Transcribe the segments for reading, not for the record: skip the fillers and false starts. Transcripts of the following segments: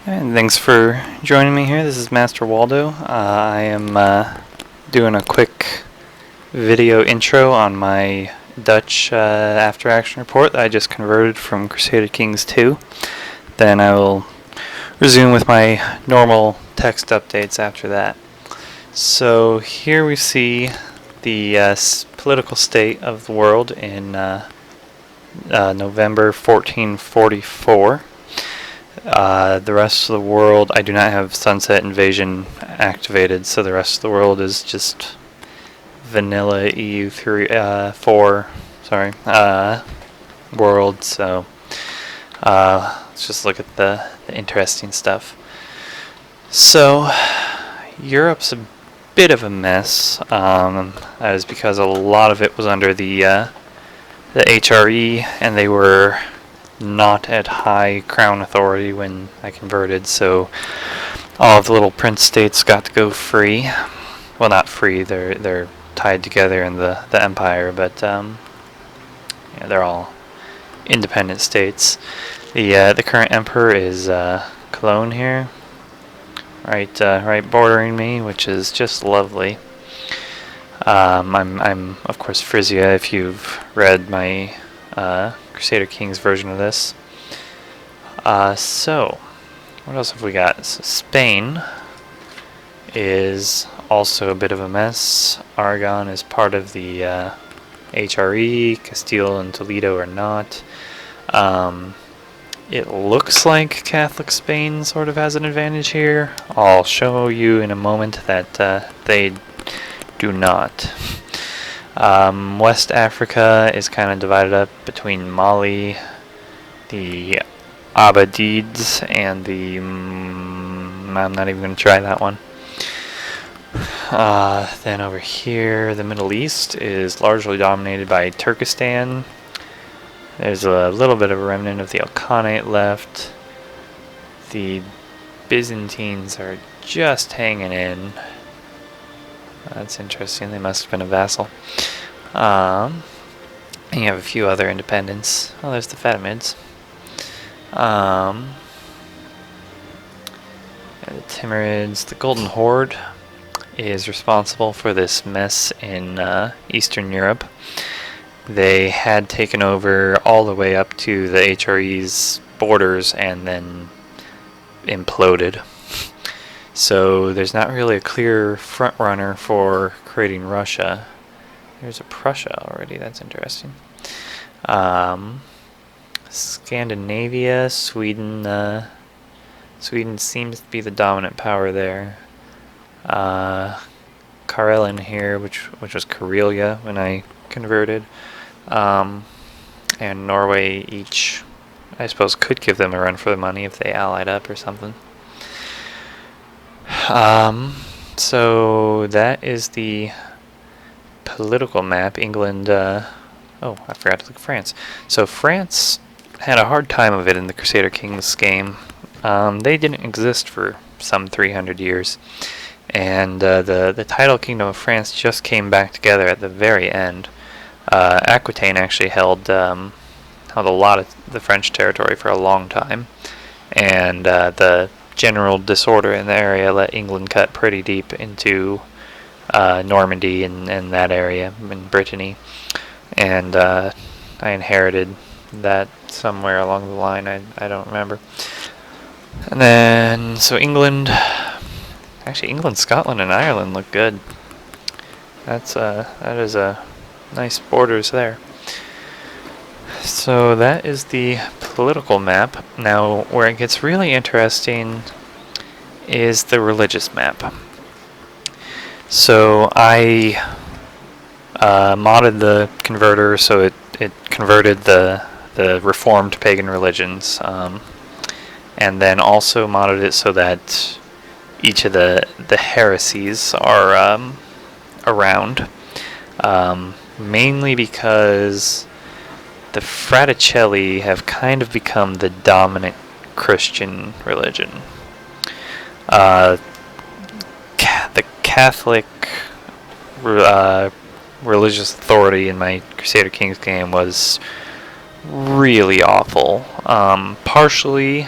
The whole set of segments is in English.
And thanks for joining me here. This is Master Waldo. I am doing a quick video intro on my Dutch after action report that I just converted from Crusader Kings 2. Then I will resume with my normal text updates after that. So here we see the political state of the world in November 1444. The rest of the world, I do not have Sunset Invasion activated, so the rest of the world is just vanilla EU4 world. So let's just look at the interesting stuff. So Europe's a bit of a mess. That is because a lot of it was under the HRE, and they were not at high crown authority when I converted, so all of the little prince states got to go free. Well, not free, they're tied together in the empire, but yeah, they're all independent states. The current emperor is Cologne here, right bordering me, which is just lovely. I'm of course Frisia, if you've read my Crusader Kings version of this. So what else have we got? So Spain is also a bit of a mess. Aragon is part of the HRE. Castile and Toledo are not. It looks like Catholic Spain sort of has an advantage here. I'll show you in a moment that they do not. West Africa is kind of divided up between Mali, the Abadids, and the... I'm not even going to try that one. Then over here, the Middle East is largely dominated by Turkestan. There's a little bit of a remnant of the Ilkhanate left. The Byzantines are just hanging in. That's interesting. They must have been a vassal. And you have a few other independents. Oh, there's the Fatimids. The Timurids. The Golden Horde is responsible for this mess in Eastern Europe. They had taken over all the way up to the HRE's borders and then imploded. So there's not really a clear front runner for creating Russia. There's a Prussia already, that's interesting. Scandinavia, Sweden. Sweden seems to be the dominant power there. Karelen here, which was Karelia when I converted. And Norway each, I suppose, could give them a run for the money if they allied up or something. So that is the political map. England, oh, I forgot to look at France. So France had a hard time of it in the Crusader Kings game. They didn't exist for some 300 years. And the title Kingdom of France just came back together at the very end. Aquitaine actually held a lot of the French territory for a long time. And the general disorder in the area let England cut pretty deep into Normandy and that area in Brittany, and I inherited that somewhere along the line. I don't remember. And then so England, Scotland, and Ireland look good. That is a nice borders there. So that is the political map. Now, where it gets really interesting is the religious map. So I modded the converter so it converted the reformed pagan religions, and then also modded it so that each of the heresies are around, mainly because the Fraticelli have kind of become the dominant Christian religion. The Catholic religious authority in my Crusader Kings game was really awful. Partially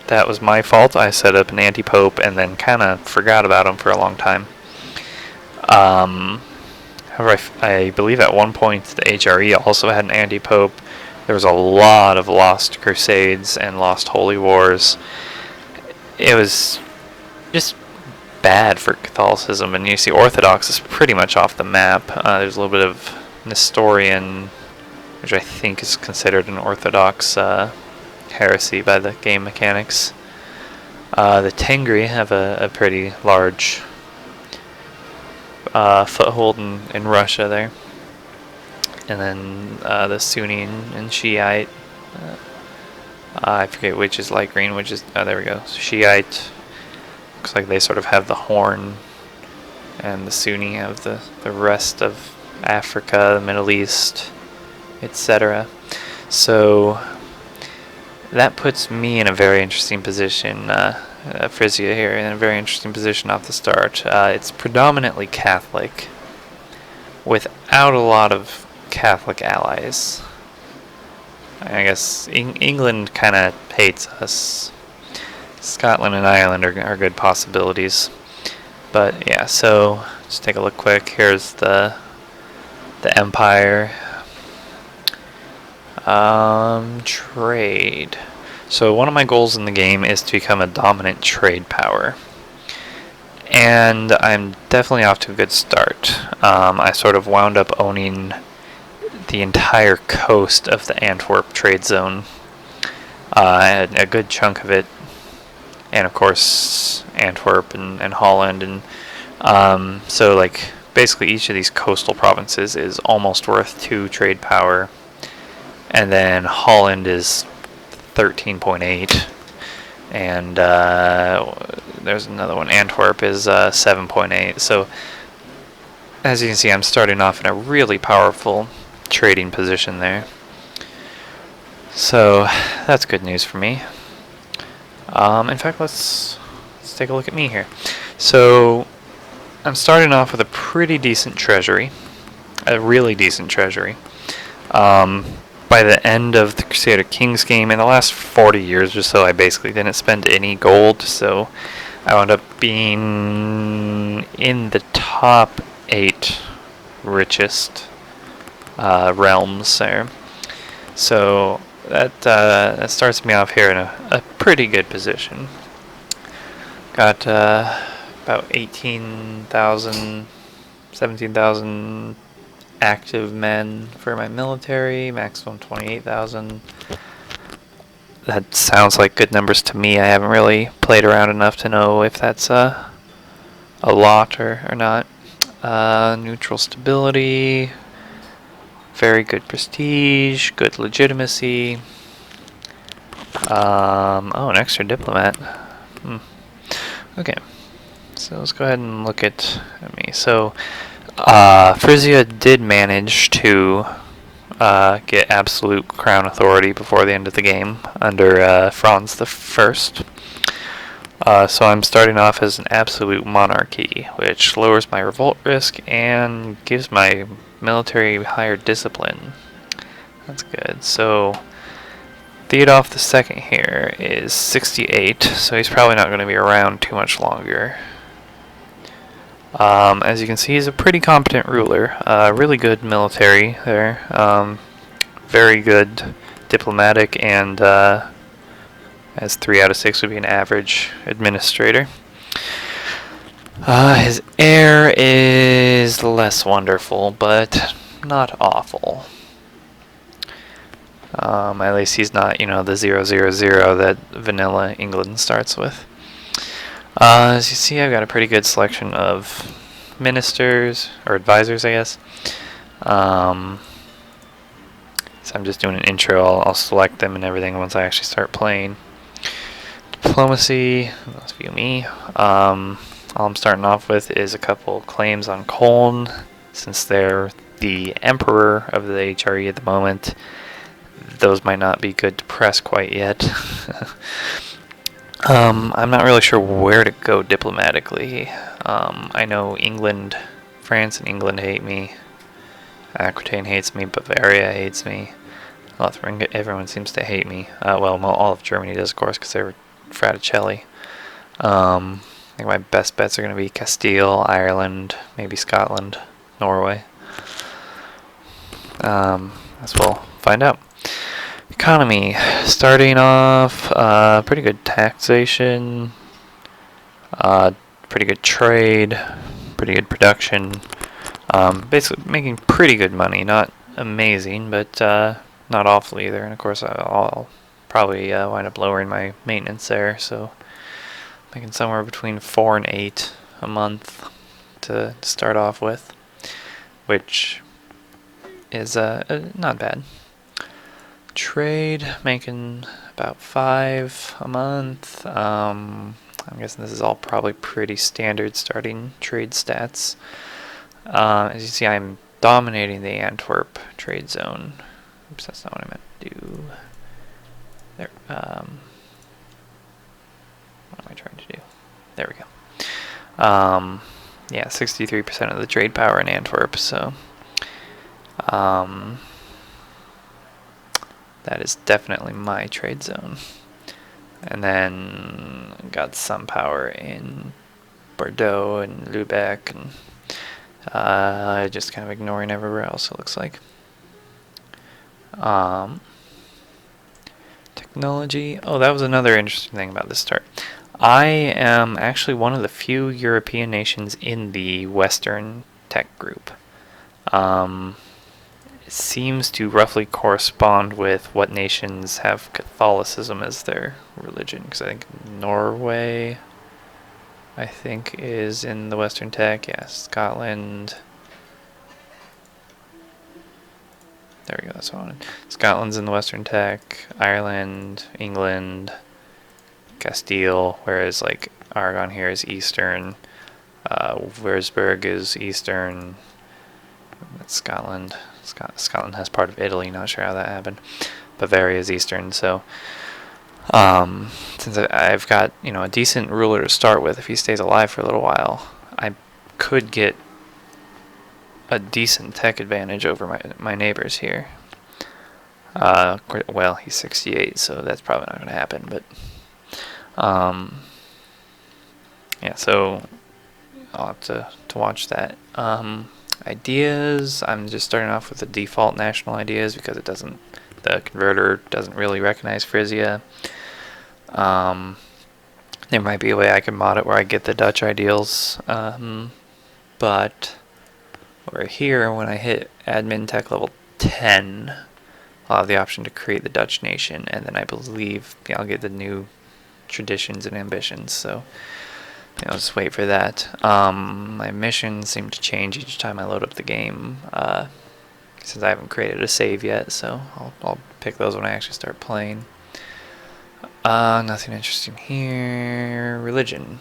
that was my fault. I set up an anti-pope and then kind of forgot about him for a long time. However, I believe at one point the HRE also had an anti-pope. There was a lot of lost crusades and lost holy wars. It was just bad for Catholicism, and you see Orthodox is pretty much off the map. There's a little bit of Nestorian, which I think is considered an Orthodox heresy by the game mechanics. The Tengri have a pretty large foothold in Russia there. And then the Sunni and Shiite. I forget which is light green, which is... Oh, there we go. Shiite. Looks like they sort of have the horn. And the Sunni have the rest of Africa, the Middle East, etc. So that puts me in a very interesting position. Frisia here in a very interesting position off the start. It's predominantly Catholic, without a lot of Catholic allies. I guess England kind of hates us. Scotland and Ireland are good possibilities. But yeah, so just take a look quick. Here's the empire. Trade. So one of my goals in the game is to become a dominant trade power. And I'm definitely off to a good start. I sort of wound up owning the entire coast of the Antwerp trade zone. I had a good chunk of it. And of course Antwerp and Holland. And so like basically each of these coastal provinces is almost worth 2 trade power. And then Holland is 13.8. And there's another one. Antwerp is 7.8. So as you can see, I'm starting off in a really powerful trading position there. So that's good news for me. In fact, let's take a look at me here. So I'm starting off with a pretty decent treasury, a really decent treasury. By the end of the Crusader Kings game, in the last 40 years or so, I basically didn't spend any gold, so I wound up being in the top 8 richest realms there. So that starts me off here in a pretty good position. Got about 18,000, 17,000 active men for my military, maximum 28,000. That sounds like good numbers to me. I haven't really played around enough to know if that's a lot or not. Neutral stability, very good prestige, good legitimacy. Oh, an extra diplomat. Okay, so let's go ahead and look at me. So Frisia did manage to get absolute crown authority before the end of the game under Franz the First. So I'm starting off as an absolute monarchy, which lowers my revolt risk and gives my military higher discipline. That's good. So Theodulf II here is 68, so he's probably not going to be around too much longer. As you can see, he's a pretty competent ruler. Really good military there. Very good diplomatic, and as 3 out of 6 would be an average administrator. His heir is less wonderful, but not awful. At least he's not, the 000 that vanilla England starts with. As you see, I've got a pretty good selection of ministers, or advisors, I guess. So I'm just doing an intro. I'll select them and everything once I actually start playing. Diplomacy, let's view me. All I'm starting off with is a couple claims on Koln, since they're the emperor of the HRE at the moment. Those might not be good to press quite yet. I'm not really sure where to go diplomatically. I know France and England hate me. Aquitaine hates me. Bavaria hates me. Lothringen, everyone seems to hate me. Well, all of Germany does, of course, because they're Fraticelli. I think my best bets are going to be Castile, Ireland, maybe Scotland, Norway. As we'll find out. Economy, starting off, pretty good taxation, pretty good trade, pretty good production. Basically making pretty good money, not amazing, but not awful either. And of course, I'll probably wind up lowering my maintenance there, so making somewhere between 4 and 8 a month to start off with, which is not bad. Trade, making about 5 a month. I'm guessing this is all probably pretty standard starting trade stats. As you see, I'm dominating the Antwerp trade zone. Oops, that's not what I meant to do. There. What am I trying to do? There we go. Yeah, 63% of the trade power in Antwerp, so that is definitely my trade zone. And then got some power in Bordeaux and Lubeck, and just kind of ignoring everywhere else, it looks like. Technology. Oh, that was another interesting thing about this start. I am actually one of the few European nations in the Western tech group. It seems to roughly correspond with what nations have Catholicism as their religion, because I think Norway, is in the Western tech. Yeah, Scotland. There we go, that's what I wanted. Scotland's in the Western tech, Ireland, England, Castile, whereas like Aragon here is Eastern, Würzburg is Eastern, that's Scotland. Scotland has part of Italy, not sure how that happened. Bavaria is Eastern, so since I've got a decent ruler to start with, if he stays alive for a little while, I could get a decent tech advantage over my neighbors here. Well, he's 68, so that's probably not going to happen, but yeah, so I'll have to watch that. Ideas, I'm just starting off with the default national ideas because the converter doesn't really recognize Frisia. There might be a way I can mod it where I get the Dutch ideals, but over here, when I hit admin tech level 10, I'll have the option to create the Dutch nation, and then I believe I'll get the new traditions and ambitions, so I'll just wait for that. My missions seem to change each time I load up the game, since I haven't created a save yet, so I'll pick those when I actually start playing. Nothing interesting here. Religion.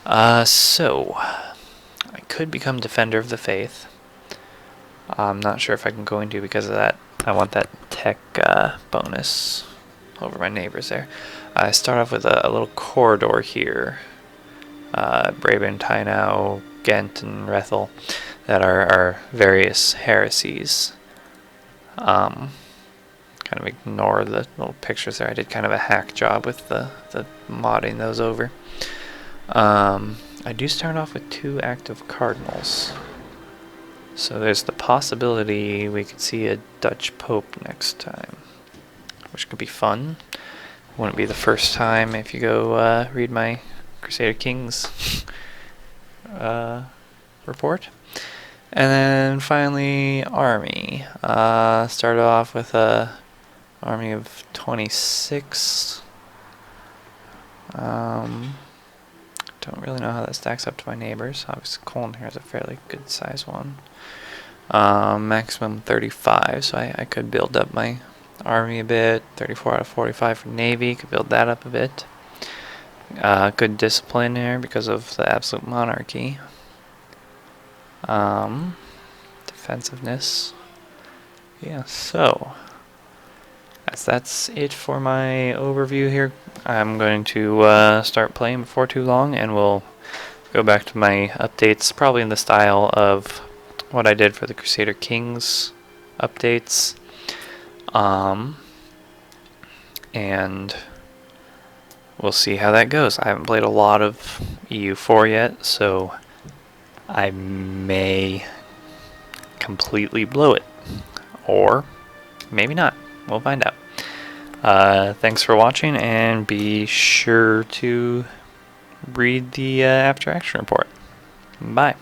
So I could become Defender of the Faith. I'm not sure if I can go into because of that. I want that tech bonus over my neighbors there. I start off with a little corridor here. Brabant, Hainaut, Ghent, and Rethel that are various heresies. Kind of ignore the little pictures there. I did kind of a hack job with the modding those over. I do start off with 2 active cardinals. So there's the possibility we could see a Dutch Pope next time, which could be fun. Wouldn't be the first time if you go read my Crusader Kings report. And then finally, army. Started off with a army of 26. Don't really know how that stacks up to my neighbors. Obviously, Colin here is a fairly good size one. Maximum 35, so I could build up my army a bit. 34 out of 45 for Navy, could build that up a bit. Good discipline here because of the absolute monarchy. Defensiveness. Yeah, so that's it for my overview here. I'm going to start playing before too long, and we'll go back to my updates, probably in the style of what I did for the Crusader Kings updates. And we'll see how that goes. I haven't played a lot of EU4 yet, so I may completely blow it. Or maybe not. We'll find out. Thanks for watching, and be sure to read the after action report. Bye.